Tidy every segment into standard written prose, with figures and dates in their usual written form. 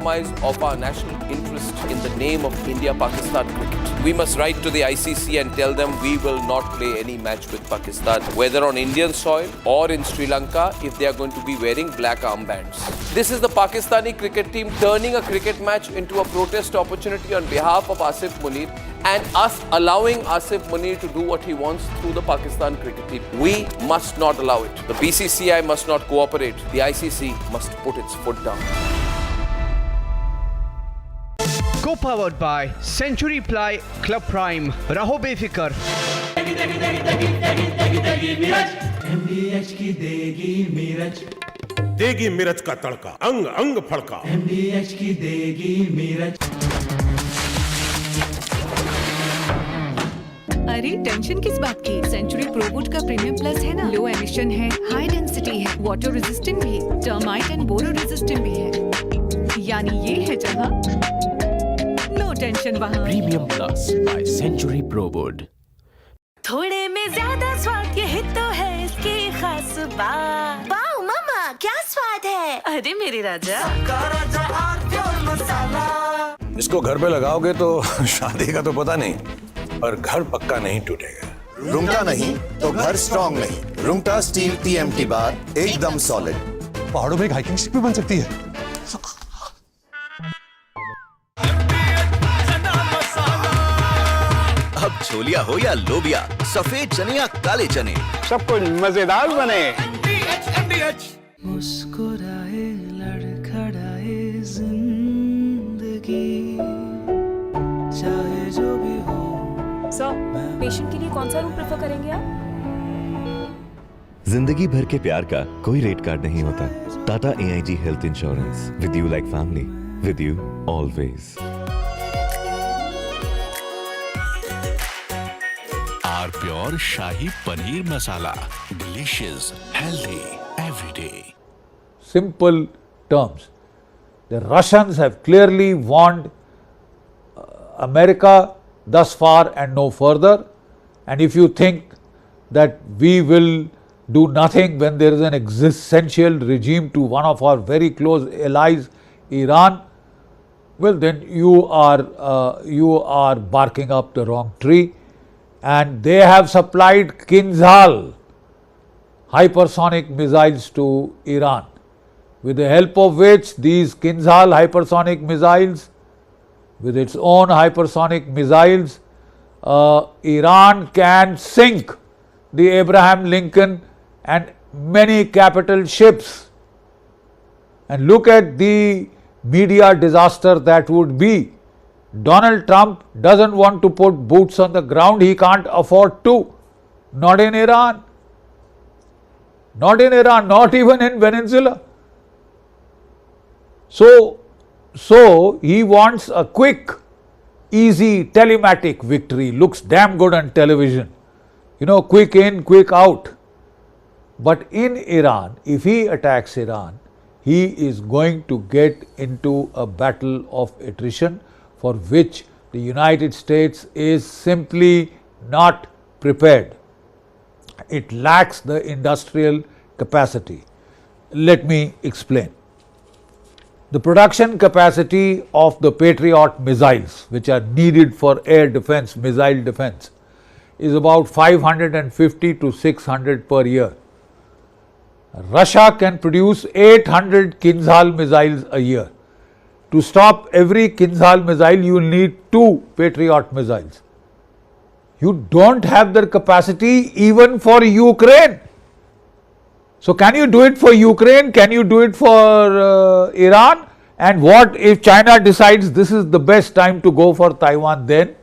compromise of our national interest in the name of India-Pakistan cricket. We must write to the ICC and tell them we will not play any match with Pakistan, whether on Indian soil or in Sri Lanka, if they are going to be wearing black armbands. This is the Pakistani cricket team turning a cricket match into a protest opportunity on behalf of Asif Munir and us allowing Asif Munir to do what he wants through the Pakistan cricket team. We must not allow it. The BCCI must not cooperate. The ICC must put its foot down. Co-powered by Century Ply Club Prime. Raho befikar. MDH की देगी मीरज, देगी मिर्च का तड़का, अंग अंग फड़का। MDH की देगी मीरज। अरे टेंशन किस बात की? सेंचुरी प्रोवुड का प्रीमियम प्लस है ना, लो एमिशन है, हाई डेंसिटी है, वाटर रेजिस्टेंट भी, टर्माइट एंड बोरो रेजिस्टेंट भी है। यानी ये है जहां नो टेंशन वहां। Premium plus by century prowood. थोड़े में ज्यादा स्वाद, यही तो है इसकी खास बात। वाओ मामा, क्या स्वाद है? अरे मेरे राजा, इसको घर पे लगाओगे तो शादी का तो पता नहीं, पर घर पक्का नहीं टूटेगा। रुंगटा नहीं तो घर स्ट्रॉन्ग नहीं। रुंगटा स्टील TMT बार एकदम सॉलिड। पहाड़ों में एक हाइकिंग शिप भी बन सकती है। अब छोलिया हो या लोबिया, सफेद चने या काले चने, सब कुछ मजेदार बने। मुस्कुराए लड़खड़ाए जिंदगी, चाहे जो भी हो। सर, पेशेंट के लिए कौन सा रूम प्रेफर करेंगे आप? जिंदगी भर के प्यार का कोई रेट कार्ड नहीं होता। Tata AIG health insurance, with you like family, with you always. Our pure shahi paneer masala, delicious, healthy everyday. Simple terms. The Russians have clearly warned America thus far and no further. And if you think that we will do nothing when there is an existential regime to one of our very close allies, Iran, well then you are barking up the wrong tree. And they have supplied Kinzhal hypersonic missiles to Iran, with the help of which these Kinzhal hypersonic missiles, with its own hypersonic missiles, Iran can sink the Abraham Lincoln and many capital ships. And look at the media disaster that would be. Donald Trump doesn't want to put boots on the ground. He can't afford to. Not in Iran. Not in Iran, not even in Venezuela. So he wants a quick, easy telematic victory. Looks damn good on television. You know, quick in, quick out. But in Iran, if he attacks Iran, he is going to get into a battle of attrition for which the United States is simply not prepared. It lacks the industrial capacity. Let me explain. The production capacity of the Patriot missiles, which are needed for air defense, missile defense, is about 550 to 600 per year. Russia can produce 800 Kinzhal missiles a year. To stop every Kinzhal missile, you will need 2 Patriot missiles. You don't have the capacity even for Ukraine. So can you do it for Ukraine? Can you do it for Iran? And what if China decides this is the best time to go for Taiwan then?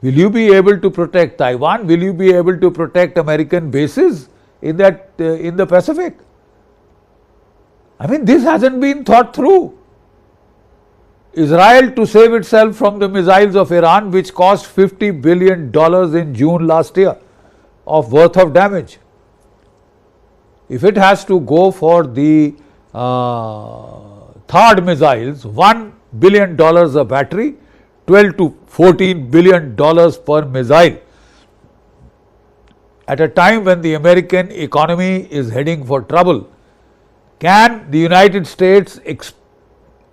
Will you be able to protect Taiwan? Will you be able to protect American bases in the Pacific? I mean, this hasn't been thought through. Israel, to save itself from the missiles of Iran, which cost $50 billion in June last year of worth of damage, if it has to go for the third missiles, $1 billion a battery, 12 to 14 billion dollars per missile, at a time when the American economy is heading for trouble, can the United States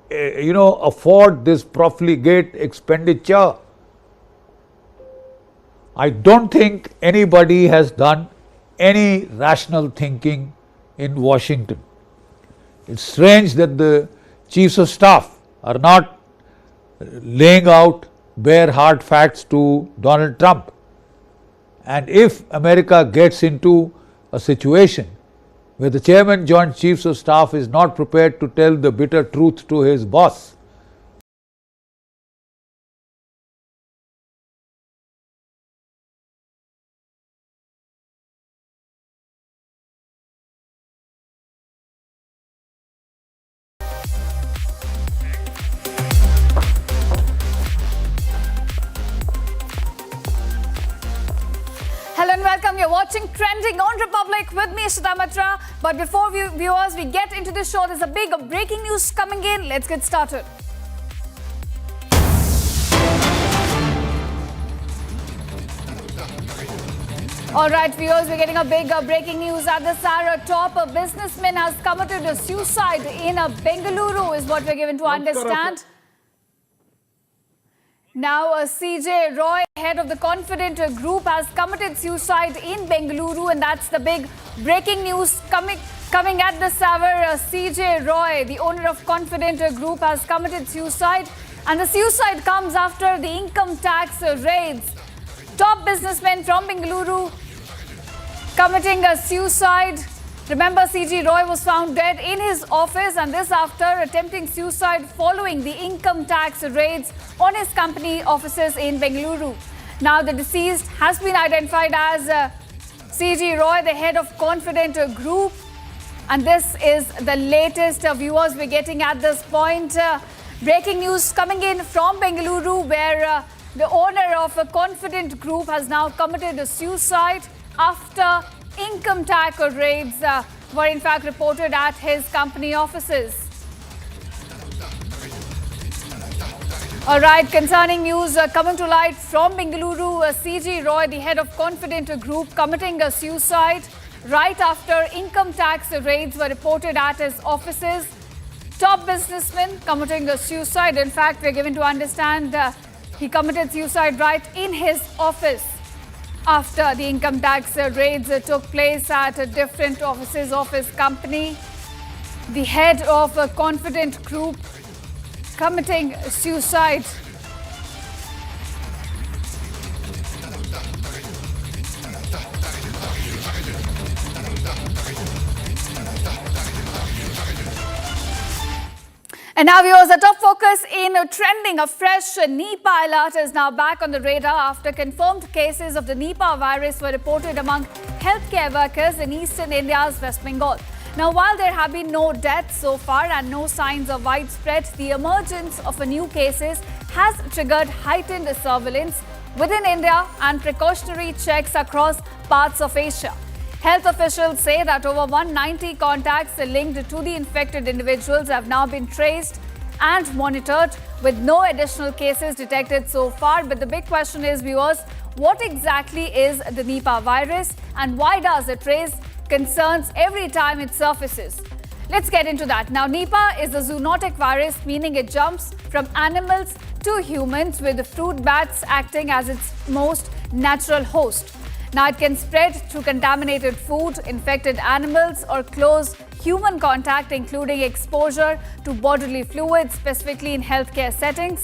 afford this profligate expenditure? I don't think anybody has done any rational thinking in Washington. It's strange that the chiefs of staff are not laying out bare hard facts to Donald Trump. And if America gets into a situation where the chairman joint chiefs of staff is not prepared to tell the bitter truth to his boss, Hello and welcome. You're watching Trending on Republic with me, Shita Matra. But before viewers, we get into the show, there's a big breaking news coming in. Let's get started. All right, viewers, we're getting a big breaking news at this hour. A top businessman has committed a suicide in Bengaluru, is what we're given to understand. Now, CJ Roy, head of the Confident Group, has committed suicide in Bengaluru, and that's the big breaking news coming at this hour. CJ Roy, the owner of Confident Group, has committed suicide, and the suicide comes after the income tax raids. Top businessman from Bengaluru committing a suicide. Remember, CJ Roy was found dead in his office, and this after attempting suicide following the income tax raids on his company offices in Bengaluru. Now, the deceased has been identified as CJ Roy, the head of Confident Group. And this is the latest viewers we're getting at this point. Breaking news coming in from Bengaluru, where the owner of a Confident Group has now committed a suicide after income tax raids were in fact reported at his company offices. All right, concerning news coming to light from Bengaluru, CJ Roy, the head of Confident Group, committing a suicide right after income tax raids were reported at his offices. Top businessman committing a suicide. In fact, we're given to understand he committed suicide right in his office after the income tax raids took place at different offices of his company. The head of a Confident Group committing suicide. And now, viewers, a top focus in trending. A fresh Nipah alert is now back on the radar after confirmed cases of the Nipah virus were reported among healthcare workers in eastern India's West Bengal. Now, while there have been no deaths so far and no signs of widespread, the emergence of new cases has triggered heightened surveillance within India and precautionary checks across parts of Asia. Health officials say that over 190 contacts linked to the infected individuals have now been traced and monitored, with no additional cases detected so far. But the big question is, viewers, what exactly is the Nipah virus and why does it raise concerns every time it surfaces? Let's get into that. Now, Nipah is a zoonotic virus, meaning it jumps from animals to humans, with the fruit bats acting as its most natural host. Now, it can spread through contaminated food, infected animals, or close human contact, including exposure to bodily fluids, specifically in healthcare settings.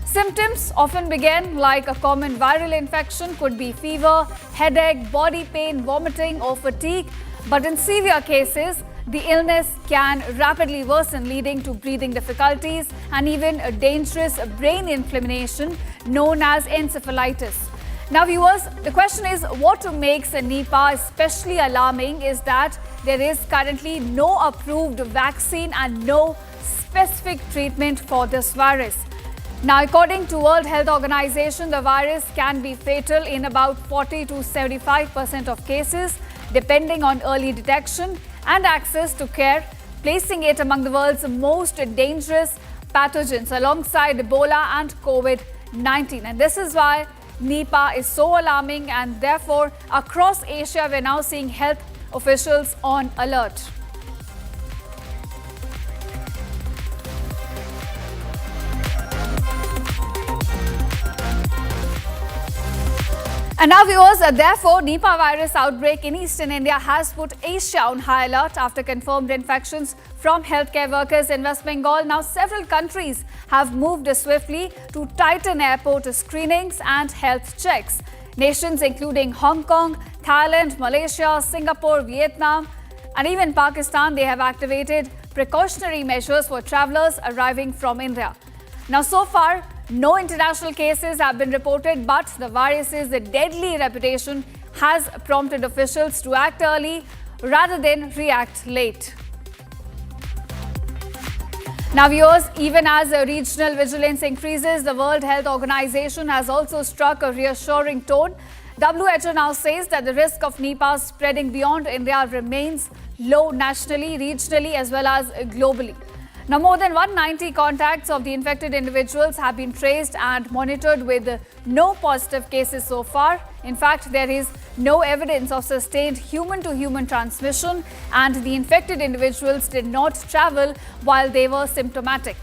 Symptoms often begin like a common viral infection, could be fever, headache, body pain, vomiting, or fatigue. But in severe cases, the illness can rapidly worsen, leading to breathing difficulties and even a dangerous brain inflammation known as encephalitis. Now, viewers, the question is, what makes Nipah especially alarming is that there is currently no approved vaccine and no specific treatment for this virus. Now, according to World Health Organization, the virus can be fatal in about 40 to 75% of cases, depending on early detection and access to care, placing it among the world's most dangerous pathogens alongside Ebola and COVID-19. And this is why Nipah is so alarming, and therefore across Asia we're now seeing health officials on alert. And now viewers, therefore, Nipah virus outbreak in eastern India has put Asia on high alert after confirmed infections from healthcare workers in West Bengal. Now several countries have moved swiftly to tighten airport screenings and health checks. Nations including Hong Kong, Thailand, Malaysia, Singapore, Vietnam and even Pakistan, they have activated precautionary measures for travellers arriving from India. Now so far, no international cases have been reported, but the virus's deadly reputation has prompted officials to act early rather than react late. Now viewers, even as regional vigilance increases, the World Health Organization has also struck a reassuring tone. WHO now says that the risk of Nipah spreading beyond India remains low nationally, regionally as well as globally. Now, more than 190 contacts of the infected individuals have been traced and monitored with no positive cases so far. In fact, there is no evidence of sustained human-to-human transmission and the infected individuals did not travel while they were symptomatic.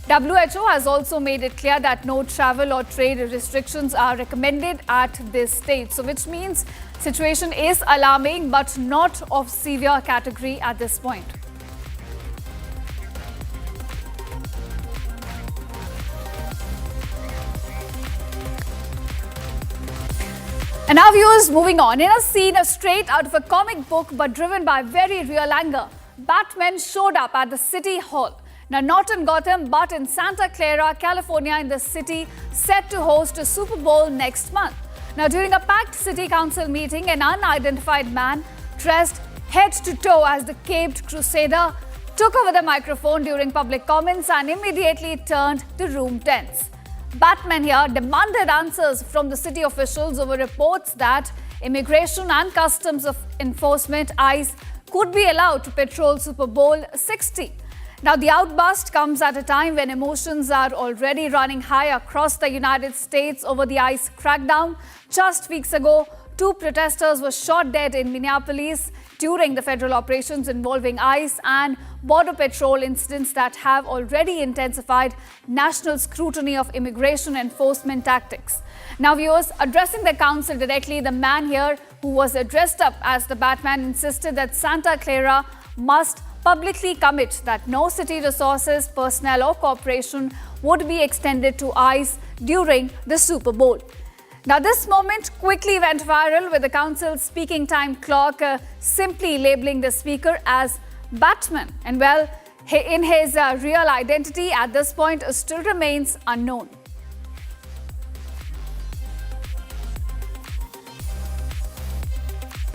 WHO has also made it clear that no travel or trade restrictions are recommended at this stage. So, which means situation is alarming but not of severe category at this point. And now viewers, moving on. In a scene straight out of a comic book but driven by very real anger, Batman showed up at the City Hall. Now not in Gotham but in Santa Clara, California, in the city set to host a Super Bowl next month. Now during a packed city council meeting, an unidentified man dressed head to toe as the caped crusader took over the microphone during public comments and immediately turned the room tense. Batman here demanded answers from the city officials over reports that Immigration and Customs Enforcement (ICE) could be allowed to patrol Super Bowl 60. Now, the outburst comes at a time when emotions are already running high across the United States over the ICE crackdown. Just weeks ago, 2 protesters were shot dead in Minneapolis during the federal operations involving ICE and Border Patrol incidents that have already intensified national scrutiny of immigration enforcement tactics. Now, viewers, addressing the council directly, the man here who was dressed up as the Batman insisted that Santa Clara must publicly commit that no city resources, personnel or cooperation would be extended to ICE during the Super Bowl. Now, this moment quickly went viral with the council's speaking time clock simply labeling the speaker as Batman. And well, in his real identity at this point still remains unknown.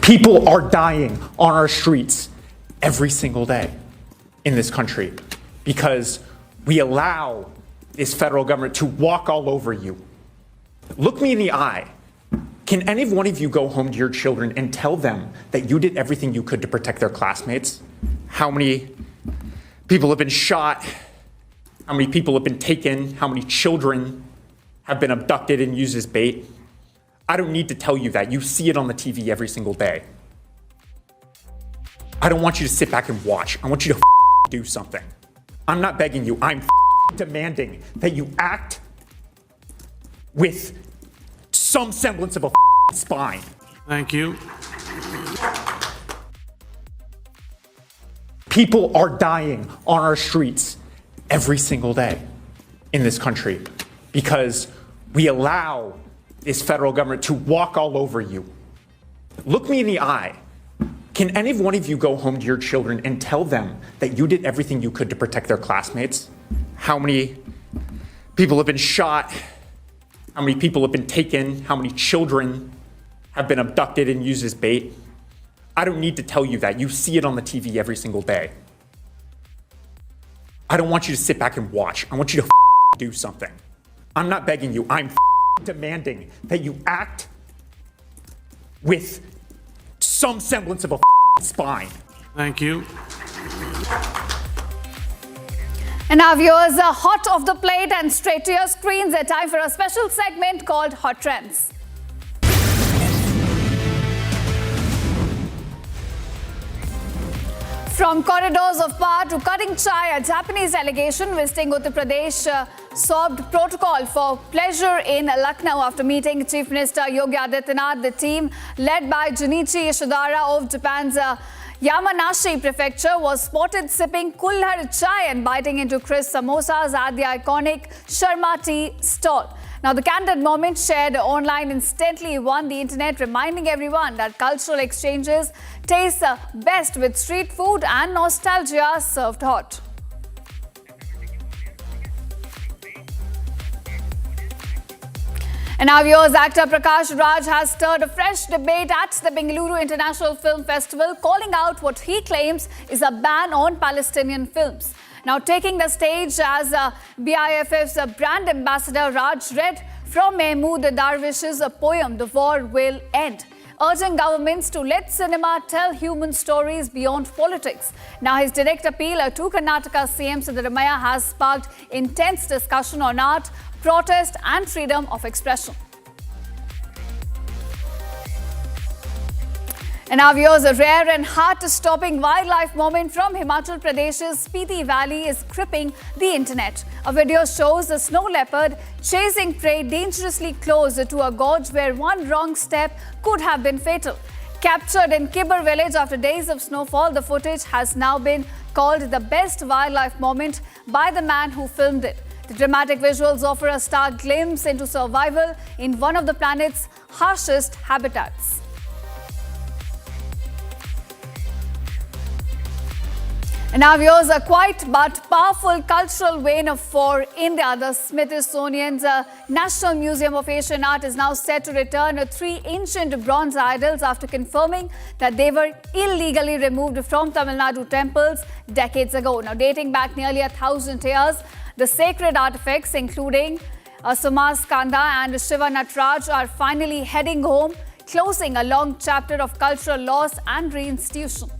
People are dying on our streets every single day in this country because we allow this federal government to walk all over you. Look me in the eye. Can any one of you go home to your children and tell them that you did everything you could to protect their classmates? How many people have been shot? How many people have been taken? How many children have been abducted and used as bait? I don't need to tell you that. You see it on the TV every single day. I don't want you to sit back and watch. I want you to do something. I'm not begging you. I'm demanding that you act with some semblance of a spine. Thank you. People are dying on our streets every single day in this country because we allow this federal government to walk all over you. Look me in the eye. Can any one of you go home to your children and tell them that you did everything you could to protect their classmates? How many people have been shot? How many people have been taken? How many children have been abducted and used as bait? I don't need to tell you that. You see it on the TV every single day. I don't want you to sit back and watch. I want you to do something. I'm not begging you. I'm demanding that you act with some semblance of a spine. Thank you. And now viewers, hot off the plate and straight to your screens, a time for a special segment called Hot Trends. From corridors of power to cutting chai, a Japanese delegation visiting Uttar Pradesh solved protocol for pleasure in Lucknow after meeting Chief Minister Yogi Adityanath. The team, led by Junichi Ishidara of Japan's Yamanashi prefecture, was spotted sipping kulhar chai and biting into crisp samosas at the iconic Sharma tea stall. Now, the candid moment shared online instantly won the internet, reminding everyone that cultural exchanges taste best with street food and nostalgia served hot. And now, viewers, actor Prakash Raj has stirred a fresh debate at the Bengaluru International Film Festival, calling out what he claims is a ban on Palestinian films. Now, taking the stage as BIFF's brand ambassador, Raj read from Mahmood Darwish's poem, The War Will End, urging governments to let cinema tell human stories beyond politics. Now, his direct appeal to Karnataka CM Siddaramaiah has sparked intense discussion on art, protest and freedom of expression. And now, viewers, a rare and heart-stopping wildlife moment from Himachal Pradesh's Spiti Valley is gripping the internet. A video shows a snow leopard chasing prey dangerously close to a gorge where one wrong step could have been fatal. Captured in Kibber village after days of snowfall, the footage has now been called the best wildlife moment by the man who filmed it. The dramatic visuals offer a stark glimpse into survival in one of the planet's harshest habitats. And now, viewers, a quiet but powerful cultural vein for India. The Smithsonian's National Museum of Asian Art is now set to return 3 ancient bronze idols after confirming that they were illegally removed from Tamil Nadu temples decades ago. Now, dating back nearly 1,000 years, the sacred artifacts, including Sumas Kanda and Shiva Natraj, are finally heading home, closing a long chapter of cultural loss and reinstitution.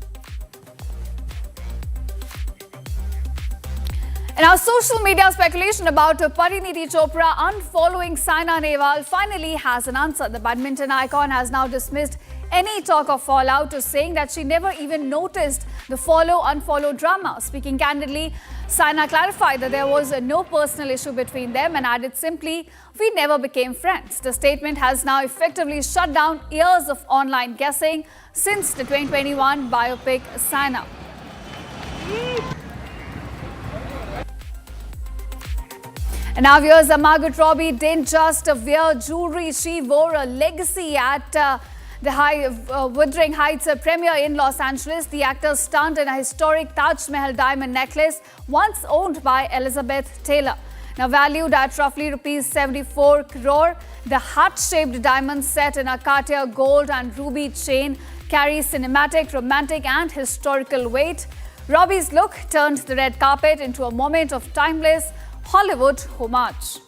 And our social media speculation about Pariniti Chopra unfollowing Saina Nehwal finally has an answer. The badminton icon has now dismissed any talk of fallout, saying that she never even noticed the follow-unfollow drama. Speaking candidly, Saina clarified that there was no personal issue between them and added simply, "We never became friends." The statement has now effectively shut down years of online guessing since the 2021 biopic Saina. And now, viewers, Margot Robbie didn't just wear jewelry, she wore a legacy at the Wuthering Heights premiere in Los Angeles. The actor stunned in a historic Taj Mahal diamond necklace once owned by Elizabeth Taylor. Now, valued at roughly rupees 74 crore, the heart-shaped diamond set in a Cartier gold and ruby chain carries cinematic, romantic and historical weight. Robbie's look turned the red carpet into a moment of timeless Hollywood homage.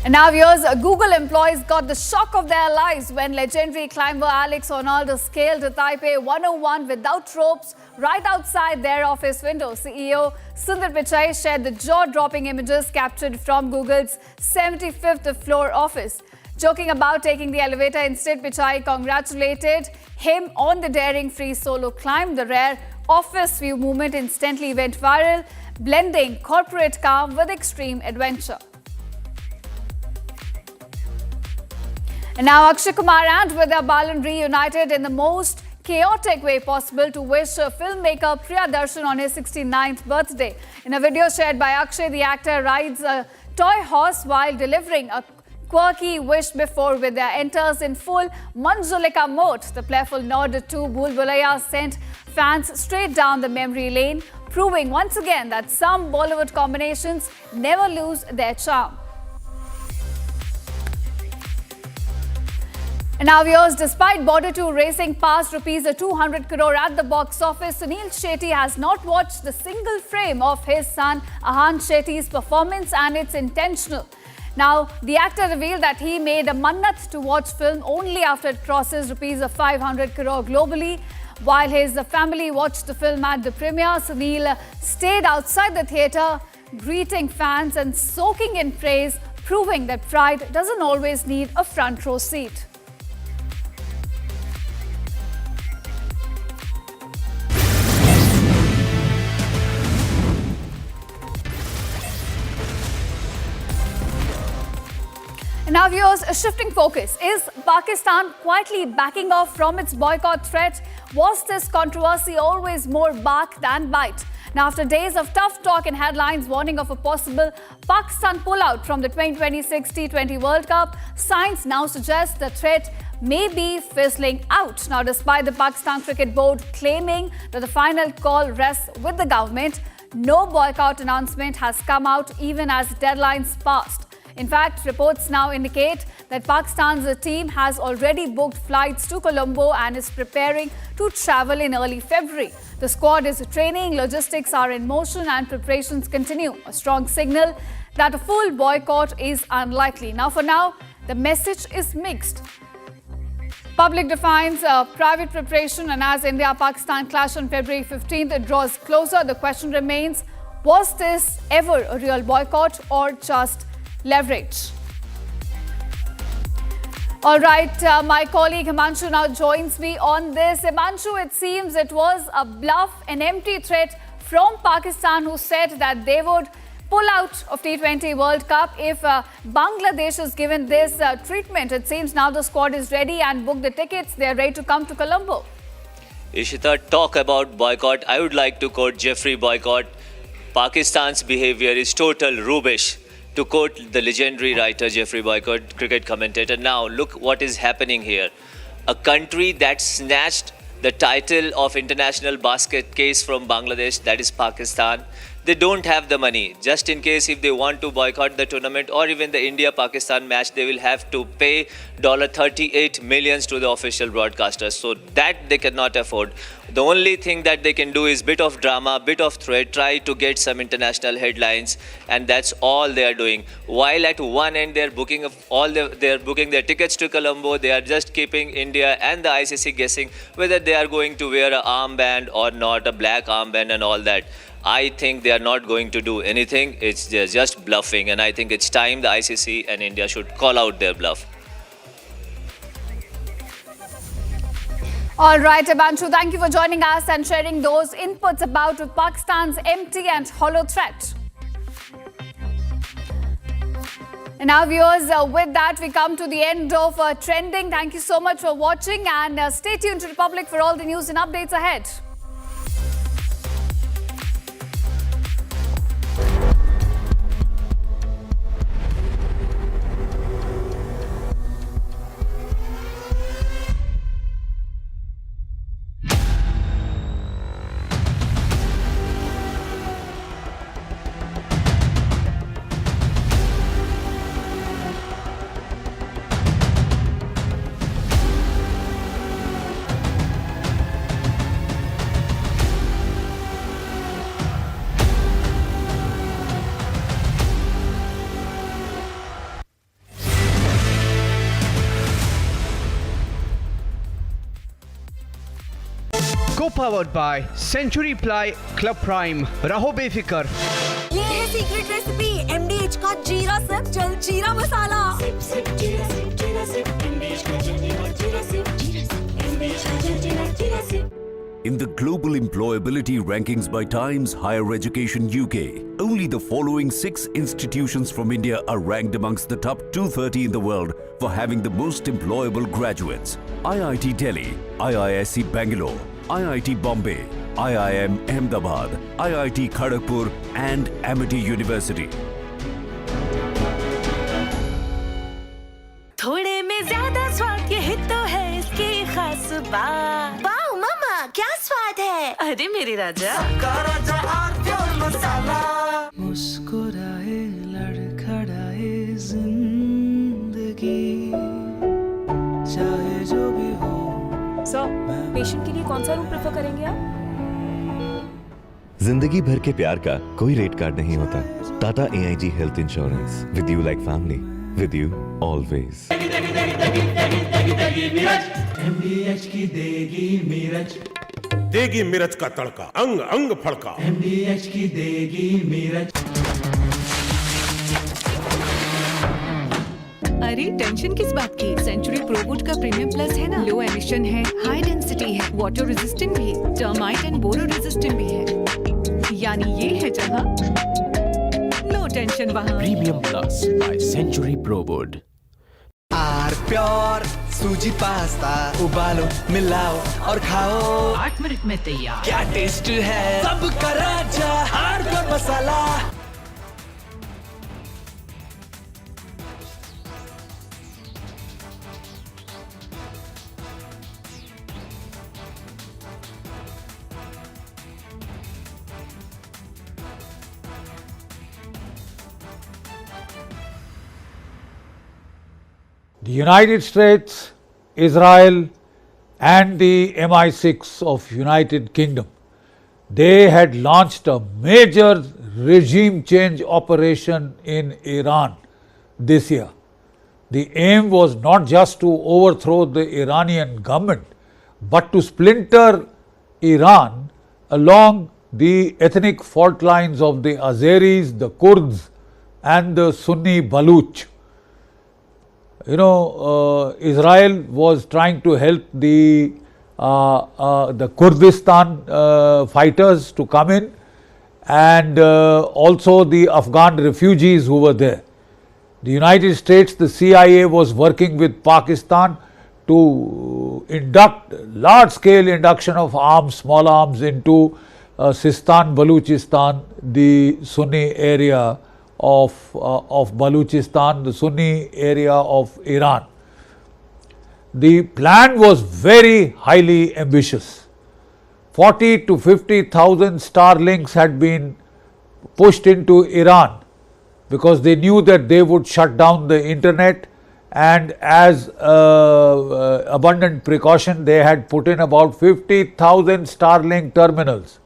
And now, viewers, Google employees got the shock of their lives when legendary climber Alex Honnold scaled Taipei 101 without ropes right outside their office window. CEO Sundar Pichai shared the jaw-dropping images captured from Google's 75th floor office. Joking about taking the elevator instead, Pichai congratulated him on the daring free solo climb. The rare office view movement instantly went viral, blending corporate calm with extreme adventure. And now, Akshay Kumar and Vidya Balan reunited in the most chaotic way possible to wish filmmaker Priyadarshan on his 69th birthday. In a video shared by Akshay, the actor rides a toy horse while delivering a quirky wish before Vidya enters in full Manjulika mode. The playful nod to Bhool Bhulaiya sent fans straight down the memory lane, proving once again that some Bollywood combinations never lose their charm. And now, viewers, despite Border 2 racing past rupees 200 crore at the box office, Sunil Shetty has not watched the single frame of his son Ahan Shetty's performance, and it's intentional. Now, the actor revealed that he made a mannat to watch film only after it crosses rupees 500 crore globally. While his family watched the film at the premiere, Sunil stayed outside the theatre, greeting fans and soaking in praise, proving that pride doesn't always need a front row seat. Now viewers, shifting focus. Is Pakistan quietly backing off from its boycott threat? Was this controversy always more bark than bite? Now after days of tough talk and headlines warning of a possible Pakistan pullout from the 2026 T20 World Cup, signs now suggest the threat may be fizzling out. Now despite the Pakistan Cricket Board claiming that the final call rests with the government, no boycott announcement has come out even as deadlines passed. In fact, reports now indicate that Pakistan's team has already booked flights to Colombo and is preparing to travel in early February. The squad is training, logistics are in motion and preparations continue. A strong signal that a full boycott is unlikely. Now, for now, the message is mixed. Public defines private preparation, and as India-Pakistan clash on February 15th it draws closer, the question remains, was this ever a real boycott or just leverage? All right, my colleague Himanshu now joins me on this. Himanshu, it seems it was a bluff, an empty threat from Pakistan, who said that they would pull out of T20 World Cup if Bangladesh is given this treatment. It seems now the squad is ready and booked the tickets. They are ready to come to Colombo. Ishita, talk about boycott. I would like to quote Jeffrey Boycott. Pakistan's behavior is total rubbish. To quote the legendary writer Jeffrey Boycott, cricket commentator. Now, look what is happening here. A country that snatched the title of international basket case from Bangladesh, that is Pakistan. They don't have the money. Just in case if they want to boycott the tournament or even the India-Pakistan match, they will have to pay $38 million to the official broadcasters. So that they cannot afford. The only thing that they can do is bit of drama, bit of threat, try to get some international headlines, and that's all they are doing. While at one end they are booking their tickets to Colombo, they are just keeping India and the ICC guessing whether they are going to wear an armband or not, a black armband and all that. I think they are not going to do anything. They're just bluffing, and I think it's time the ICC and India should call out their bluff. All right, Himanshu, thank you for joining us and sharing those inputs about Pakistan's empty and hollow threat. And now, viewers, with that, we come to the end of Trending. Thank you so much for watching, and stay tuned to Republic for all the news and updates ahead. Co-powered by Century Ply Club Prime. Raho befikar. ये है secret recipe MDH का जीरा SIP जल जीरा मसाला। In the global employability rankings by Times Higher Education UK, only the following 6 institutions from India are ranked amongst the top 230 in the world for having the most employable graduates. IIT Delhi, IISc Bangalore, IIT Bombay, IIM Ahmedabad, IIT Kharagpur and Amity University. थोड़े में ज्यादा स्वाद, यही तो है इसकी खास बात। वाओ मामा, क्या स्वाद है? अरे मेरे राजा, मुस्कुराए लड़खड़ाए जिंदगी, चाहे जो भी हो। सर, पेशेंट के लिए कौन सा रूम प्रेफर करेंगे आप? जिंदगी भर के प्यार का कोई रेट कार्ड नहीं होता। Tata AIG health insurance, with you like family, with you always. MDH की देगी मिर्च, देगी मिर्च का तड़का, अंग अंग फड़का। MDH की देगी मिर्च। अरे टेंशन किस बात की? सेंचुरी प्रोवुड का प्रीमियम प्लस है ना, लो एमिशन है, हाई डेंसिटी है, वाटर रेजिस्टेंट भी, टर्माइट एंड बोरो रेजिस्टेंट भी है। यानी ये है जहां नो टेंशन वहां। Premium plus by century prowood. R pure सूजी पास्ता उबालो मिलाओ और खाओ 8 मिनट में तैयार। क्या टेस्ट है सबका राजा आर प्योर मसाला। The United States, Israel and the MI6 of United Kingdom, they had launched a major regime change operation in Iran this year. The aim was not just to overthrow the Iranian government, but to splinter Iran along the ethnic fault lines of the Azeris, the Kurds and the Sunni Baluch. Israel was trying to help the Kurdistan fighters to come in, and also the Afghan refugees who were there. The United States, the CIA was working with Pakistan to induct large-scale induction of arms, small arms into Sistan, Baluchistan, the Sunni area of Baluchistan, the Sunni area of Iran. The plan was very highly ambitious. 40 to 50,000 Starlinks had been pushed into Iran because they knew that they would shut down the internet, and as abundant precaution they had put in about 50,000 Starlink terminals.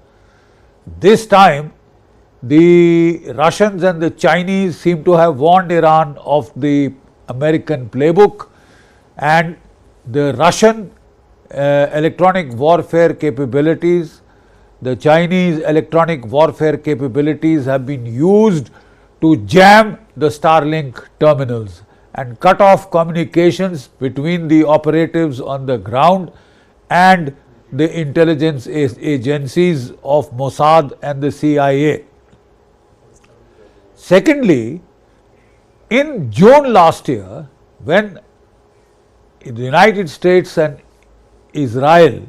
This time the Russians and the Chinese seem to have warned Iran of the American playbook, and the Russian electronic warfare capabilities, the Chinese electronic warfare capabilities have been used to jam the Starlink terminals and cut off communications between the operatives on the ground and the intelligence agencies of Mossad and the CIA. Secondly, in June last year, when the United States and Israel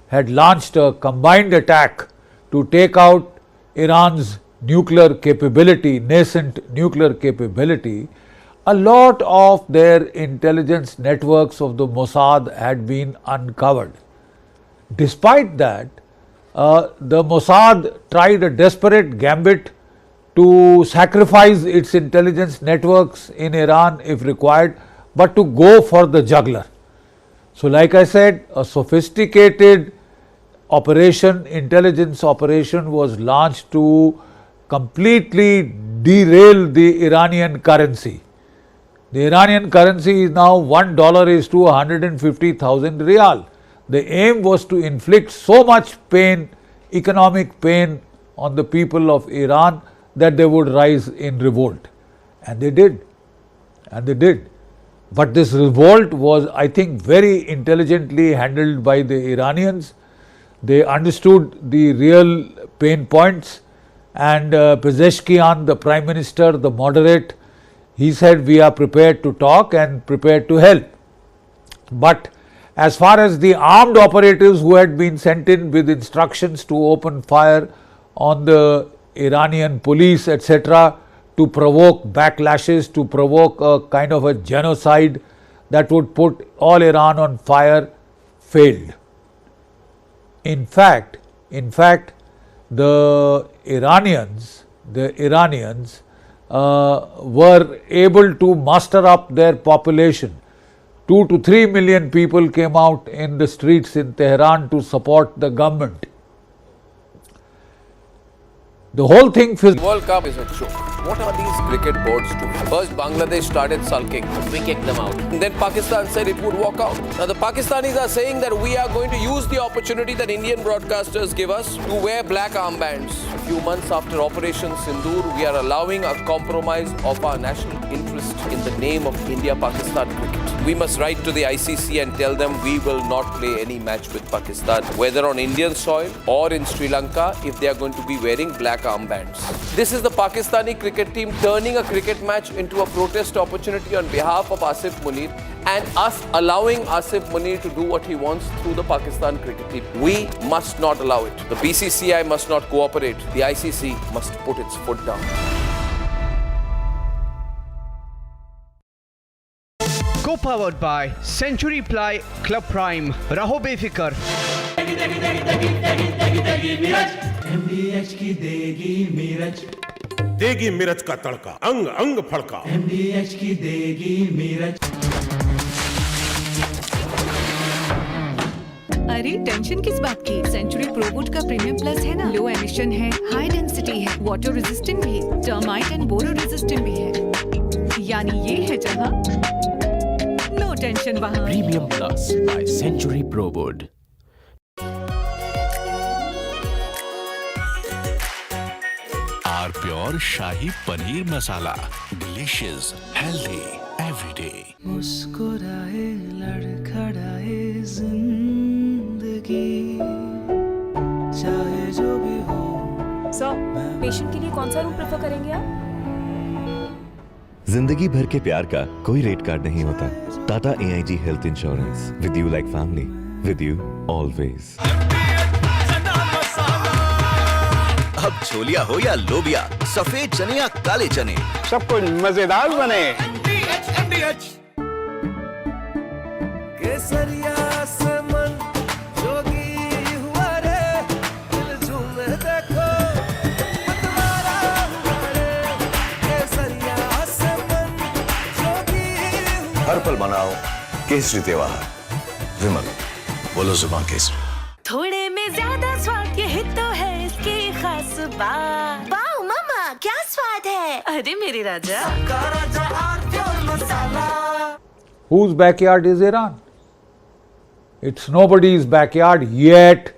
had launched a combined attack to take out Iran's nuclear capability, nascent nuclear capability, a lot of their intelligence networks of the Mossad had been uncovered. Despite that, the Mossad tried a desperate gambit to sacrifice its intelligence networks in Iran if required, but to go for the jugular. So like I said, a sophisticated operation, intelligence operation was launched to completely derail the Iranian currency. The Iranian currency is now $1 is to 150,000 riyal. The aim was to inflict so much pain, economic pain on the people of Iran that they would rise in revolt. And they did. And they did. But this revolt was, I think, very intelligently handled by the Iranians. They understood the real pain points, and Pezeshkian, the Prime Minister, the moderate, he said, we are prepared to talk and prepared to help. But as far as the armed operatives who had been sent in with instructions to open fire on the Iranian police, etc., to provoke backlashes, to provoke a kind of a genocide that would put all Iran on fire, failed. In fact, the Iranians were able to muster up their population. 2 to 3 million people came out in the streets in Tehran to support the government. The whole thing World Cup is a joke. What are these cricket boards doing? First, Bangladesh started sulking. We kicked them out. And then Pakistan said it would walk out. Now, the Pakistanis are saying that we are going to use the opportunity that Indian broadcasters give us to wear black armbands. A few months after Operation Sindoor, we are allowing a compromise of our national interest in the name of India-Pakistan cricket. We must write to the ICC and tell them we will not play any match with Pakistan, whether on Indian soil or in Sri Lanka, if they are going to be wearing black armbands. This is the Pakistani cricket cricket team turning a cricket match into a protest opportunity on behalf of Asif Munir and us allowing Asif Munir to do what he wants through the Pakistan cricket team. We must not allow it. The BCCI must not cooperate. The ICC must put its foot down. Co-powered by Century Ply Club Prime. Raho befikar. MDH की देगी मीरज, देगी मिर्च का तड़का, अंग अंग फड़का। MDH की देगी मीरज। अरे टेंशन किस बात की? सेंचुरी प्रोवुड का प्रीमियम प्लस है ना, लो एमिशन है, हाई डेंसिटी है, वाटर रेजिस्टेंट भी, टर्माइट एंड बोरो रेजिस्टेंट भी है। यानी ये है जहां नो टेंशन वहां। Premium plus by century prowood. R pure shahi paneer masala, delicious, healthy, everyday. मुस्कुराए लड़खड़ाए जिंदगी, चाहे जो भी हो। सर, पेशेंट के लिए कौन सा रूम प्रेफर करेंगे आप? जिंदगी भर के प्यार का कोई रेट कार्ड नहीं होता। Tata AIG health insurance, with you like family, with you always. अब छोलिया हो या लोबिया, सफेद चने या काले चने, सब कुछ मजेदार बने। केसरिया से मन जोगी हुआ रे, दिल झूमे देखो मतवारा हुआ रे। केसरिया से मन जोगी हुआ। हर पल मनाओ केसरी त्योहार। विमल, बोलो जुबान केसरी। थोड़े में ज्यादा स्वाद, यही तो है इसकी खास बात। वाओ मामा, क्या स्वाद है। अरे मेरे राजा। Whose backyard is Iran? It's nobody's backyard yet.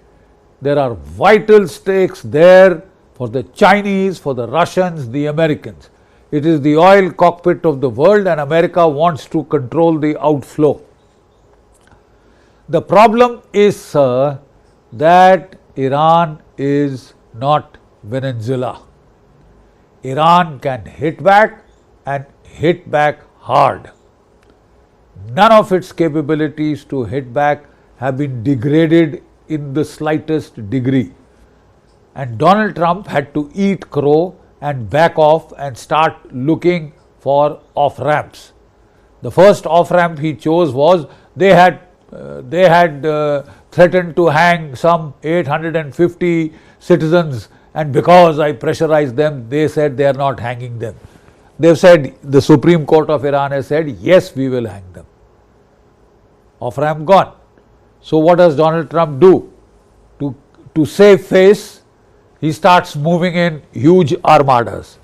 There are vital stakes there for the Chinese, for the Russians, the Americans. It is the oil cockpit of the world and America wants to control the outflow. The problem is, sir, that Iran is not Venezuela. Iran can hit back and hit back hard. None of its capabilities to hit back have been degraded in the slightest degree. And Donald Trump had to eat crow and back off and start looking for off-ramps. The first off-ramp he chose was they had threatened to hang some 850 citizens, and because I pressurized them, they said they are not hanging them. They've said, the Supreme Court of Iran has said, yes, we will hang them. Off-ramp gone. So what does Donald Trump do? To save face, he starts moving in huge armadas.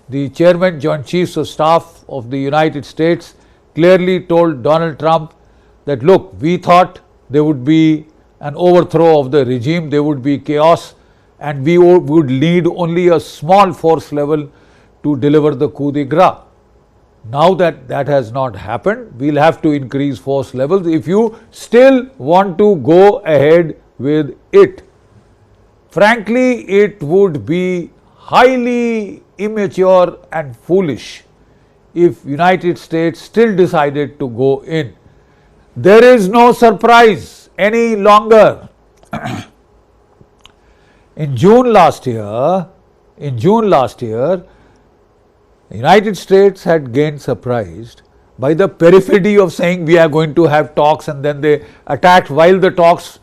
The Chairman, Joint Chiefs of Staff of the United States clearly told Donald Trump that, look, we thought there would be an overthrow of the regime, there would be chaos, and we would need only a small force level to deliver the coup de grace. Now that that has not happened, we'll have to increase force levels if you still want to go ahead with it. Frankly, it would be highly immature and foolish if United States still decided to go in. There is no surprise any longer. In June last year, United States had gained surprised by the perfidy of saying we are going to have talks, and then they attacked while the talks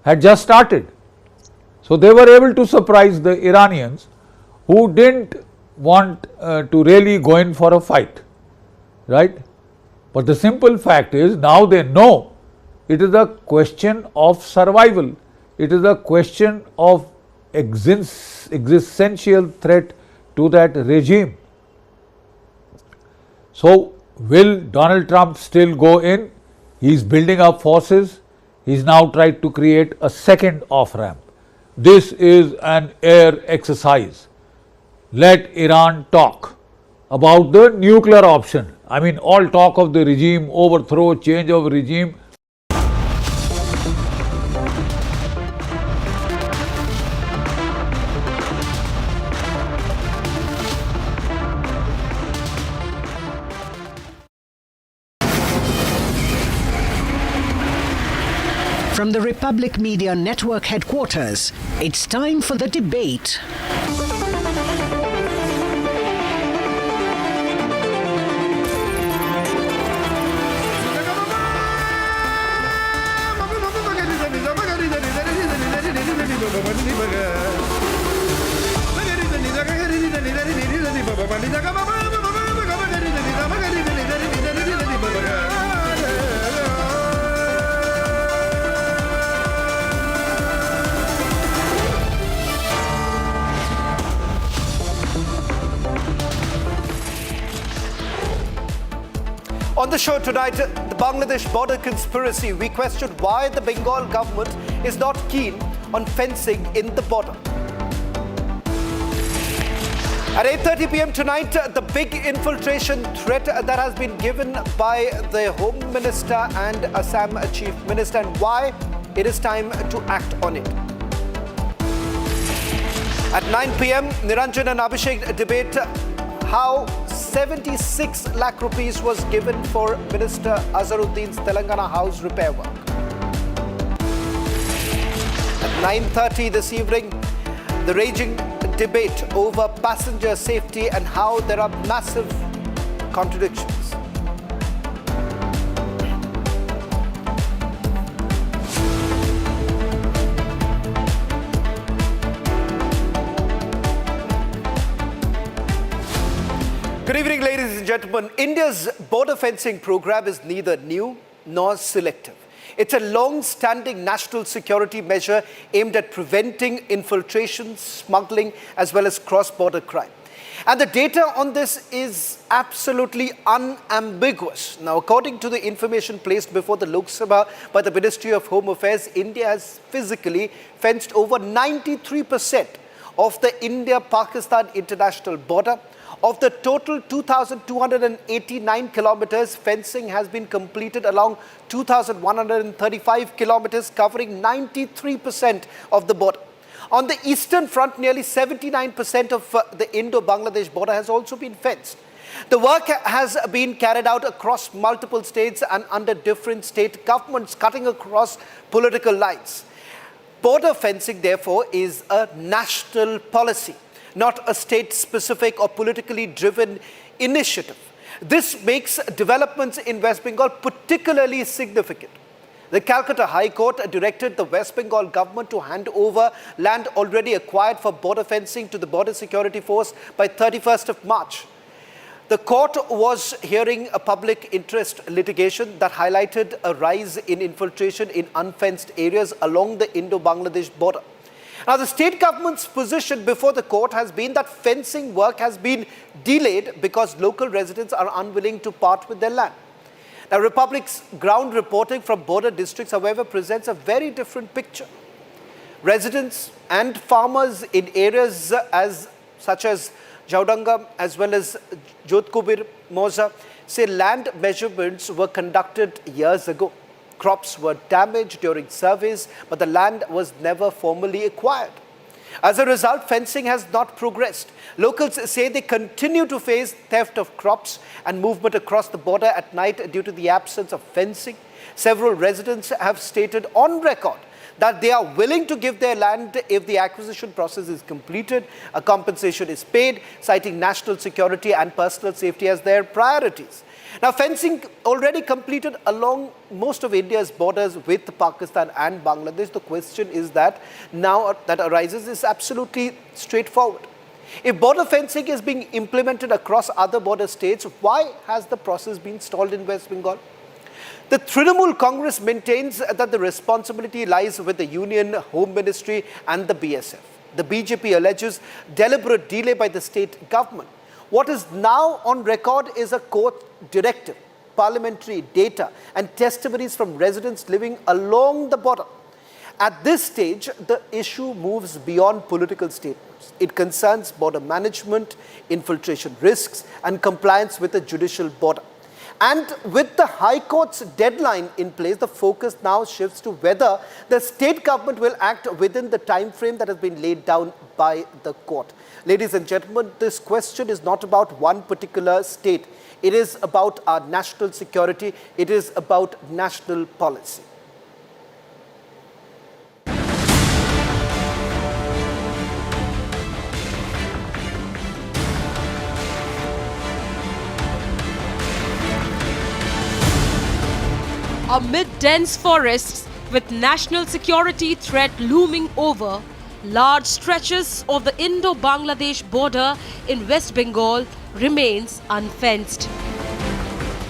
had just started. So they were able to surprise the Iranians, who didn't want to really go in for a fight, right? But the simple fact is, now they know it is a question of survival. It is a question of existential threat to that regime. So, will Donald Trump still go in? He is building up forces. He is now tried to create a second off-ramp. This is an air exercise. Let Iran talk about the nuclear option. I mean, all talk of the regime overthrow, change of regime. From the Republic Media Network headquarters, it's time for the debate. On the show tonight, the Bangladesh border conspiracy. We question why the Bengal government is not keen on fencing in the border. At 8:30 p.m. tonight, the big infiltration threat that has been given by the Home Minister and Assam Chief Minister, and why it is time to act on it. At 9 p.m., Niranjan and Abhishek debate how 76 lakh rupees was given for Minister Azharuddin's Telangana house repair work. At 9:30 this evening, the raging debate over passenger safety and how there are massive contradictions. Good evening, ladies and gentlemen. India's border fencing program is neither new nor selective. It's a long-standing national security measure aimed at preventing infiltration, smuggling, as well as cross-border crime. And the data on this is absolutely unambiguous. Now, according to the information placed before the Lok Sabha by the Ministry of Home Affairs, India has physically fenced over 93% of the India-Pakistan international border. Of the total 2,289 kilometers, fencing has been completed along 2,135 kilometers, covering 93% of the border. On the eastern front, nearly 79% of the Indo-Bangladesh border has also been fenced. The work has been carried out across multiple states and under different state governments, cutting across political lines. Border fencing, therefore, is a national policy, not a state-specific or politically driven initiative. This makes developments in West Bengal particularly significant. The Calcutta High Court directed the West Bengal government to hand over land already acquired for border fencing to the Border Security Force by 31st of March. The court was hearing a public interest litigation that highlighted a rise in infiltration in unfenced areas along the Indo-Bangladesh border. Now, the state government's position before the court has been that fencing work has been delayed because local residents are unwilling to part with their land. Now, Republic's ground reporting from border districts, however, presents a very different picture. Residents and farmers in areas such as Jaudanga as well as Jodhpur, Moza say land measurements were conducted years ago. Crops were damaged during surveys, but the land was never formally acquired. As a result, fencing has not progressed. Locals say they continue to face theft of crops and movement across the border at night due to the absence of fencing. Several residents have stated on record that they are willing to give their land if the acquisition process is completed, a compensation is paid, citing national security and personal safety as their priorities. Now, fencing already completed along most of India's borders with Pakistan and Bangladesh. The question is that now that arises is absolutely straightforward. If border fencing is being implemented across other border states, why has the process been stalled in West Bengal? The Trinamool Congress maintains that the responsibility lies with the Union Home Ministry and the BSF. The BJP alleges deliberate delay by the state government. What is now on record is a court directive, parliamentary data, and testimonies from residents living along the border. At this stage, the issue moves beyond political statements. It concerns border management, infiltration risks, and compliance with the judicial border. And with the High Court's deadline in place, the focus now shifts to whether the state government will act within the time frame that has been laid down by the court. Ladies and gentlemen, this question is not about one particular state. It is about our national security. It is about national policy. Amid dense forests with national security threat looming over, large stretches of the Indo-Bangladesh border in West Bengal remains unfenced.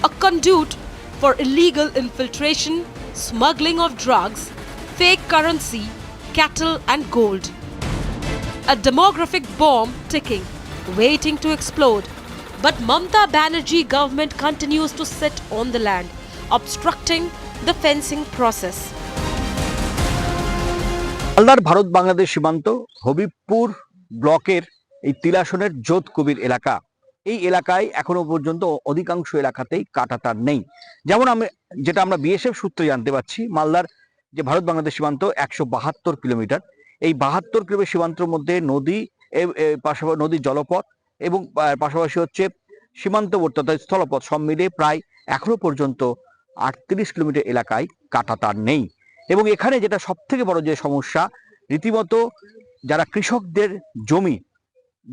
A conduit for illegal infiltration, smuggling of drugs, fake currency, cattle and gold. A demographic bomb ticking, waiting to explode. But Mamata Banerjee government continues to sit on the land, obstructing the fencing process. মালদার ভারত বাংলাদেশ সীমান্ত হবিবপুর ব্লকের এই তিলাসনের যোধ কবির এলাকা, এই এলাকায় এখনো পর্যন্ত অধিকাংশ এলাকাতেই কাঁটাতার নেই। যেমন যেটা আমরা বিএসএফ সূত্রে জানতে পারছি, মালদার যে ভারত বাংলাদেশ সীমান্ত 172 কিলোমিটার, এই 72 কিলোমিটার সীমান্তের মধ্যে নদী, পাশাপাশি নদীর জলপথ এবং পাশাপাশি হচ্ছে সীমান্তবর্তী অর্থাৎ স্থলপথ সব মিলিয়ে প্রায় এখনো পর্যন্ত 38 কিলোমিটার এলাকায় কাঁটাতার নেই। এবং এখানে যেটা সব থেকে বড় যে সমস্যা, রীতিমতো যারা কৃষকদের জমি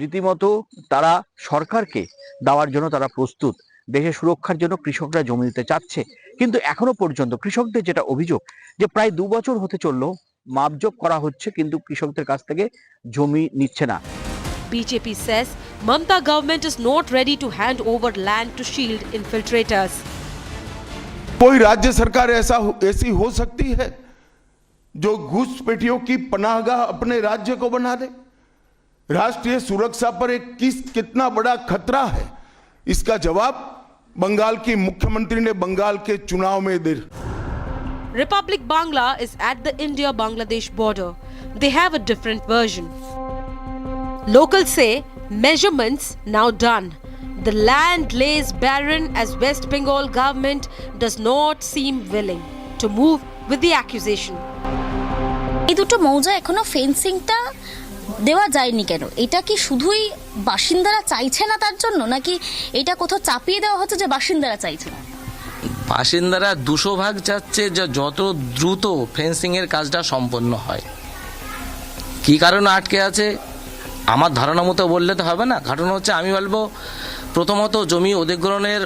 রীতিমতো তারা সরকারকে দেওয়ার জন্য তারা প্রস্তুত, দেশের সুরক্ষার জন্য কৃষকরা জমি দিতে চাচ্ছে, কিন্তু এখনো পর্যন্ত কৃষকদের যেটা অভিযোগ যে প্রায় 2 বছর হতে চললো মাপজোপ করা হচ্ছে কিন্তু কৃষকদের কাছ থেকে জমি নিচ্ছে না। BJP says Mamata government is not ready to hand over land to shield infiltrators. कोई राज्य सरकार ऐसी हो सकती है जो घुसपैठियों की पनाहगाह अपने राज्य को बना दे? राष्ट्रीय सुरक्षा पर एक कितना बड़ा खतरा है, इसका जवाब बंगाल की मुख्यमंत्री ने बंगाल के चुनाव में दे। Republic Bangla is at the India-Bangladesh border. They have a different version. Locals say measurements now done. The land lays barren as West Bengal government does not seem willing to move with the accusation. এই দুটো মৌজা এখনো ফেন্সিংটা দেওয়া যায়নি কেন? এটা কি শুধুই বাসিন্দারা চাইছে না তার জন্য, নাকি এটা কোথাও চাপিয়ে দেওয়া হচ্ছে যে বাসিন্দারা চাইছে না? বাসিন্দারা 200 ভাগ চাচ্ছে যে যত দ্রুত ফেন্সিং এর কাজটা সম্পন্ন হয়। কি কারণে আটকে আছে আমার ধারণা মতো বললে তো হবে না। ঘটনা হচ্ছে আমি বলবো, প্রথমত জমি অধিগ্রহণের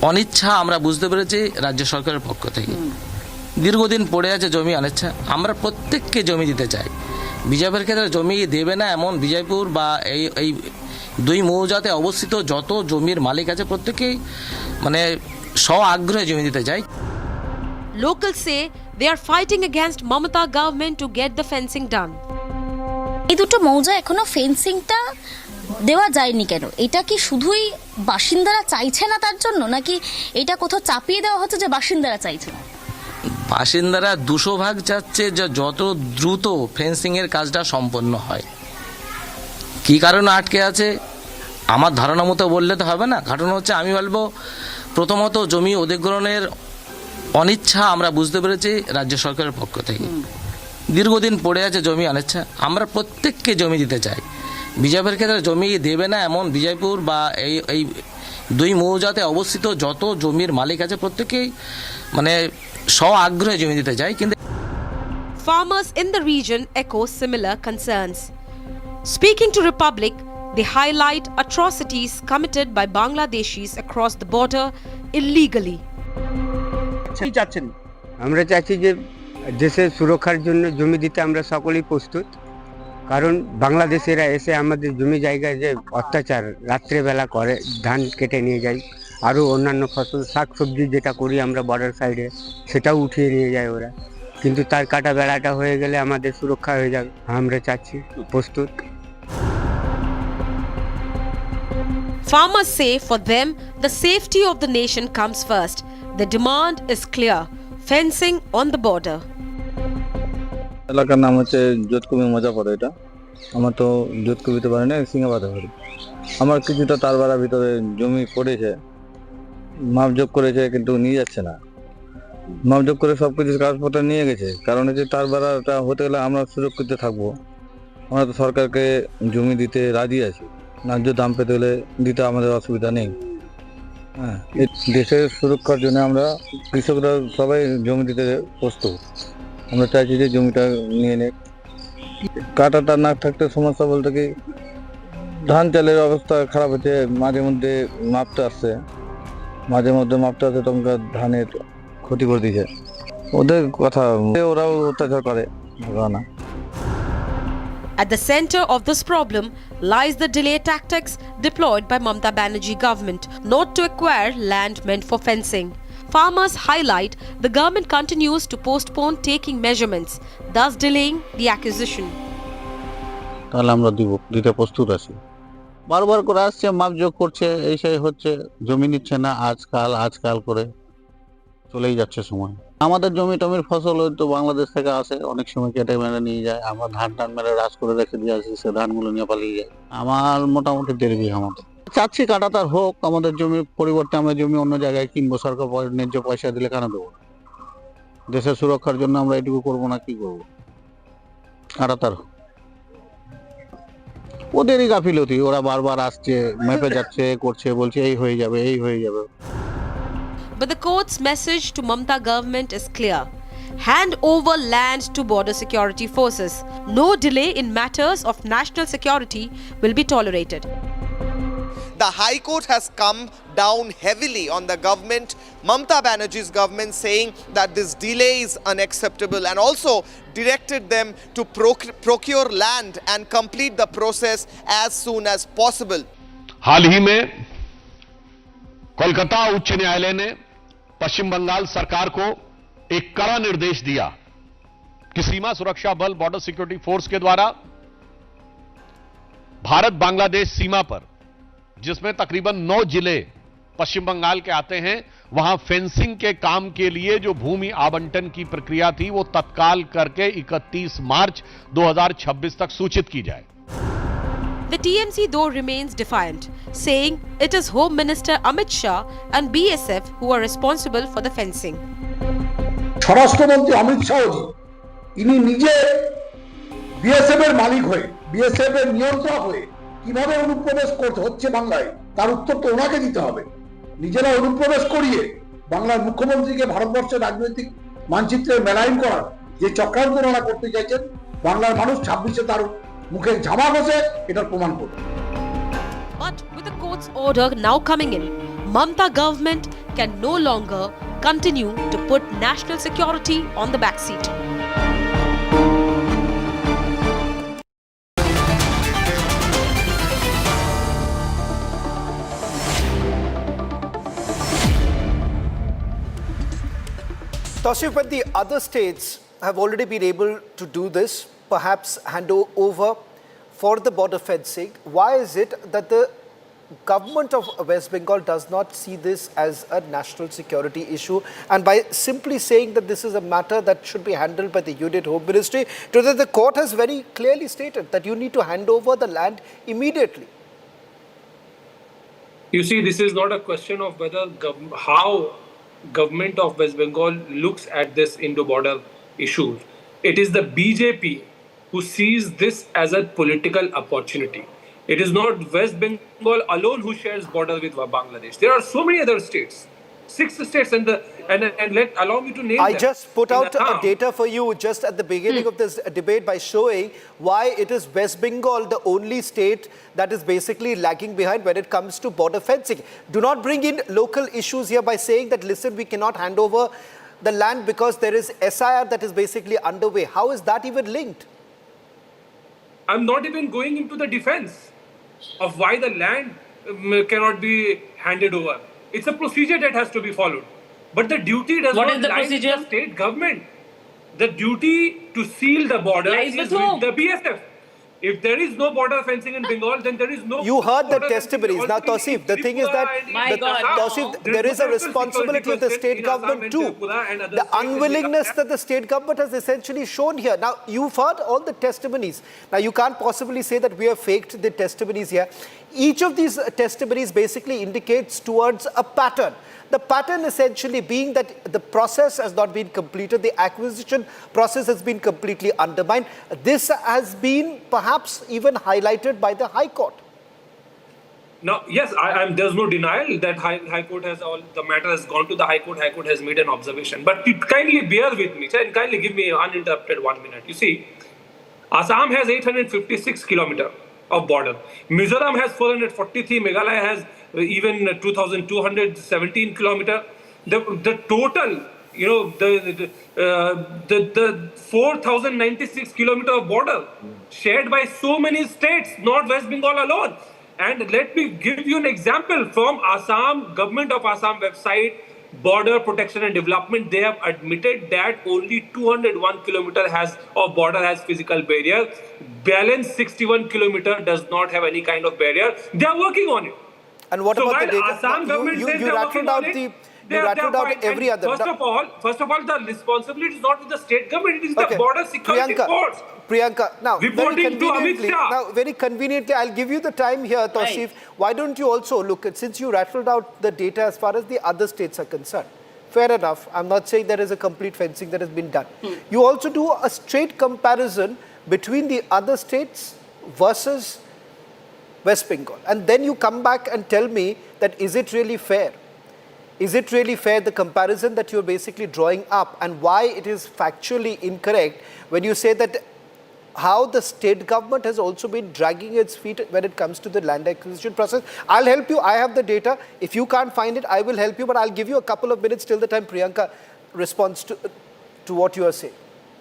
অনিচ্ছা আমরা বুঝতে পেরেছি রাজ্য সরকারের পক্ষ থেকে। দীর্ঘদিন পড়ে আছে জমি অনিচ্ছা, আমরা প্রত্যেককে জমি দিতে চাই। বিজেপির ক্ষেত্রে জমি দেবে না এমন বিজয়পুর বা এই 2 মৌজাতে অবস্থিত যত জমির মালিক আছে প্রত্যেকেই মানে আগ্রহে জমি দিতে চাই। Locals say they are fighting against Mamata government to get the fencing done. এই দুটো মৌজা এখনো ফেন্সিংটা দেওয়া যায়নি কেন? এটা কি শুধুই বাসিন্দারা চাইছে না তার জন্য, নাকি এটা কোথাও চাপিয়ে দেওয়া হচ্ছে যে বাসিন্দারা চাইছে না? বাসিন্দারা 200 ভাগ চাচ্ছে যে যত দ্রুত ফেন্সিং এর কাজটা সম্পন্ন হয়। কি কারণে আটকে আছে আমার ধারণা মতো বললে তো হবে না। ঘটনা হচ্ছে আমি বলবো, প্রথমত জমি অধিগ্রহণের অনিচ্ছা আমরা বুঝতে পেরেছি রাজ্য সরকারের পক্ষ থেকে। দীর্ঘদিন পড়ে আছে জমি অনিচ্ছা, আমরা প্রত্যেককে জমি দিতে চাই। বিজেপির ক্ষেত্রে জমি দেবে না এমন বিজয়পুর বা এই 2 মৌজাতে অবস্থিত যত জমির মালিক আছে প্রত্যেকেই মানে আগ্রহে জমি দিতে চাই। কিন্তু Farmers in the region echo similar concerns. Speaking to Republic, they highlight atrocities committed by Bangladeshis across the border illegally. আমরা চাচ্ছি যে দেশের সুরক্ষার জন্য জমি দিতে আমরা সকলেই প্রস্তুত, কারণ বাংলাদেশিরা এসে আমাদের জমি জায়গায় যে অত্যাচার রাত্রেবেলা করে, ধান কেটে নিয়ে যায়, আরও অন্যান্য ফসল শাকসবজি যেটা করি আমরা বর্ডার সাইডে সেটাও উঠিয়ে নিয়ে যায় ওরা, কিন্তু তার কাটা বেড়াটা হয়ে গেলে আমাদের সুরক্ষা হয়ে যাবে। আমরা চাচ্ছি প্রস্তুত। Farmers say for them the safety of the nation comes first. The demand is clear: fencing on the border. এলাকার নাম হচ্ছে যোধকবি মজা পড়ে। এটা আমার তো যোধকবিতে পারে না, সিংহাবাদে পারে। আমার কিছুটা তার বাড়ার ভিতরে জমি পড়েছে, মাপজোপ করেছে কিন্তু নিয়ে যাচ্ছে না। মাপজোপ করে সব কিছু কাগজপত্র নিয়ে গেছে, কারণ হচ্ছে তার বাড়াটা হতে গেলে আমরা সুরক্ষিত থাকবো। আমরা তো সরকারকে জমি দিতে রাজি আছি, ন্যায্য দাম পেতে হলে দিতে আমাদের অসুবিধা নেই। হ্যাঁ, দেশের সুরক্ষার জন্য আমরা কৃষকরা সবাই জমি দিতে প্রস্তুত। আমরা চাইছি যে জমিটা নিয়ে নে। কাটাটা না থাকতে সমস্যা বলতে কি, ধান চালের অবস্থা খারাপ হচ্ছে, মাঝে মধ্যে মাপতে আসছে তখনকার ধানের ক্ষতি করে দিয়েছে ওদের কথা ওরাও অত্যাচার করে না At the center of this problem lies the delay tactics deployed by Mamata Banerjee government not to acquire land meant for fencing. Farmers highlight the government continues to postpone taking measurements, thus delaying the acquisition. তাহলে আমরা দিতে প্রস্তুত আছি বারবার করে আসছে মাপজোক করছে এই সেই হচ্ছে জমি নিচ্ছে না আজকাল করে চলেই যাচ্ছে সময় আমাদের জমি টমির ফসল তো বাংলাদেশ থেকে আসে অনেক সময় কেটে মেরে নিয়ে যায় আমরা ধান মেরে রাজ করে রেখে দিয়ে আসি সে ধানগুলো নিয়ে পালিয়ে যায় আমার মোটামুটি 1.5 বিঘা মতো চাচ্ছি কাটাতার হোক আমাদের জমির পরিবর্তে আমরা জমি অন্য জায়গায় কিনবো সরকার ন্যায্য পয়সা দিলে কেন দেবো দেশের সুরক্ষার জন্য আমরা এটুকু করবো না কি করবো কাটাতার ওদেরই গাফিলতি ওরা বারবার আসছে মেপে যাচ্ছে করছে বলছে এই হয়ে যাবে But the court's message to Mamata government is clear. Hand over land to border security forces. No delay in matters of national security will be tolerated. The High Court has come down heavily on the government, Mamata Banerjee's government, saying that this delay is unacceptable and also directed them to procure land and complete the process as soon as possible. हाल ही में कोलकाता उच्च न्यायालय ने पश्चिम बंगाल सरकार को एक कड़ा निर्देश दिया कि सीमा सुरक्षा बल बॉर्डर सिक्योरिटी फोर्स के द्वारा भारत बांग्लादेश सीमा पर जिसमें तकरीबन 9 जिले पश्चिम बंगाल के आते हैं वहां फेंसिंग के काम के लिए जो भूमि आवंटन की प्रक्रिया थी वो तत्काल करके 31 मार्च 2026 तक सूचित की जाए The TMC though remains defiant, saying it is Home Minister Amit Shah and BSF who are responsible for the fencing. স্বরাষ্ট্রমন্ত্রী অমিত শাহজি ইনি নিজে বিএসএফ এর মালিক হয়ে বিএসএফ এর নিয়ন্ত্রক হয়ে কিভাবে অনুপ্রবেশ হচ্ছে বাংলায় তার উত্তর তো ওনাকে দিতে হবে নিজেরা অনুপ্রবেশ করিয়ে বাংলার মুখ্যমন্ত্রীকে ভারতবর্ষের রাজনৈতিক মানচিত্রে মেলাইন করার যে চক্রান্ত ওনারা করতে চাইছেন বাংলার মানুষ 26-এ তার মুখে ঝামা বসে এটার প্রমাণ করবে But with the court's order now coming in, Mamata government can no longer continue to put national security on the backseat. Tashif, when the other states have already been able to do this, perhaps hand over for the border fencing, why is it that the government of West Bengal does not see this as a national security issue, and by simply saying that this is a matter that should be handled by the Union Home Ministry, to that the court has very clearly stated that you need to hand over the land immediately? You see, this is not a question of whether how government of West Bengal looks at this Indo-border issue. It is the BJP who sees this as a political opportunity. It is not West Bengal alone who shares border with Bangladesh. There are so many other states, 6 states, and allow me to name them. I just put out data for you just at the beginning of this debate by showing why it is West Bengal the only state that is basically lagging behind when it comes to border fencing. Do not bring in local issues here by saying that, listen, we cannot hand over the land because there is SIR that is basically underway. How is that even linked? I'm not even going into the defense of why the land cannot be handed over. It's a procedure that has to be followed. But the duty does not lie with the state government. The duty to seal the border is with the BSF. If there is no border fencing in Bengal, then there is no... You heard the testimonies. Now, Tawsif, the thing is that, Tawsif, there is a responsibility of the state government too. The unwillingness that the state government has essentially shown here. Now, you've heard all the testimonies. Now, you can't possibly say that we have faked the testimonies here. Each of these testimonies basically indicates towards a pattern. The pattern essentially being that the process has not been completed, the acquisition process has been completely undermined. This has been perhaps even highlighted by the High Court. Now, yes, there's no denial that High Court has the matter has gone to the High Court. High Court has made an observation. But kindly bear with me, sir, and kindly give me uninterrupted 1 minute. You see, Assam has 856 kilometers of border. Mizoram has 443. Meghalaya has even 2,217 kilometers. The total the 4,096 kilometer of border shared by so many states, not West Bengal alone. And let me give you an example from Assam, government of Assam website, Border Protection and Development. They have admitted that only 201 kilometer of border has physical barrier. Balance 61 kilometer does not have any kind of barrier. They are working on it. And what so about the while data? Assam government says You they're rattled working out on it, the they're fine. every And other. First of all, the responsibility is not with the state government; it is the border security force. Priyanka, now Reporting to Amit Shah. very conveniently, I'll give you the time here, Tausif. Right. Why don't you also look at, since you rattled out the data as far as the other states are concerned? Fair enough. I'm not saying there is a complete fencing that has been done. You also do a straight comparison between the other states versus West Bengal. And then you come back and tell me that is it really fair? Is it really fair, the comparison that you're basically drawing up, and why it is factually incorrect when you say that how the state government has also been dragging its feet when it comes to the land acquisition process? I'll help you. I have the data. If you can't find it, I will help you, but I'll give you a couple of minutes till the time Priyanka responds to what you are saying.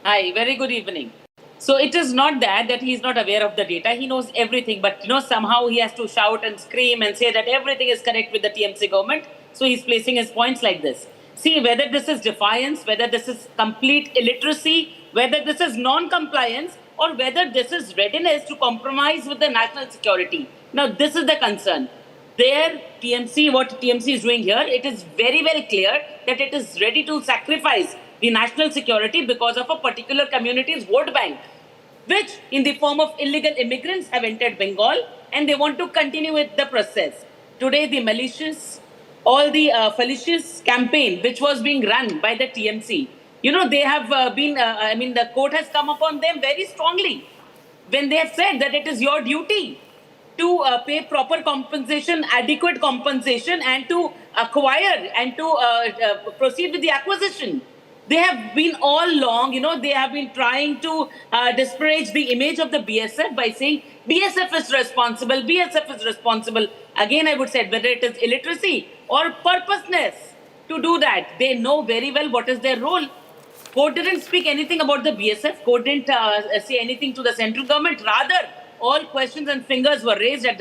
Hi, very good evening. So it is not that he is not aware of the data. He knows everything, but somehow he has to shout and scream and say that everything is correct with the TMC government. So he's placing his points like this. See, whether this is defiance, whether this is complete illiteracy, whether this is non-compliance, or whether this is readiness to compromise with the national security. Now, this is the concern. What TMC is doing here, it is very, very clear that it is ready to sacrifice the national security because of a particular community's vote bank, which in the form of illegal immigrants have entered Bengal, and they want to continue with the process. Today, the malicious, all the fallacious campaign which was being run by the TMC, they have the court has come upon them very strongly when they have said that it is your duty to pay proper compensation, adequate compensation, and to acquire and to proceed with the acquisition. They have been all along, they have been trying to disparage the image of the BSF by saying BSF is responsible, BSF is responsible. Again, I would say whether it is illiteracy or purposeness to do that, they know very well what is their role. Court didn't speak anything about the BSF. Court didn't say anything to the central government. Rather, all questions and fingers were raised at the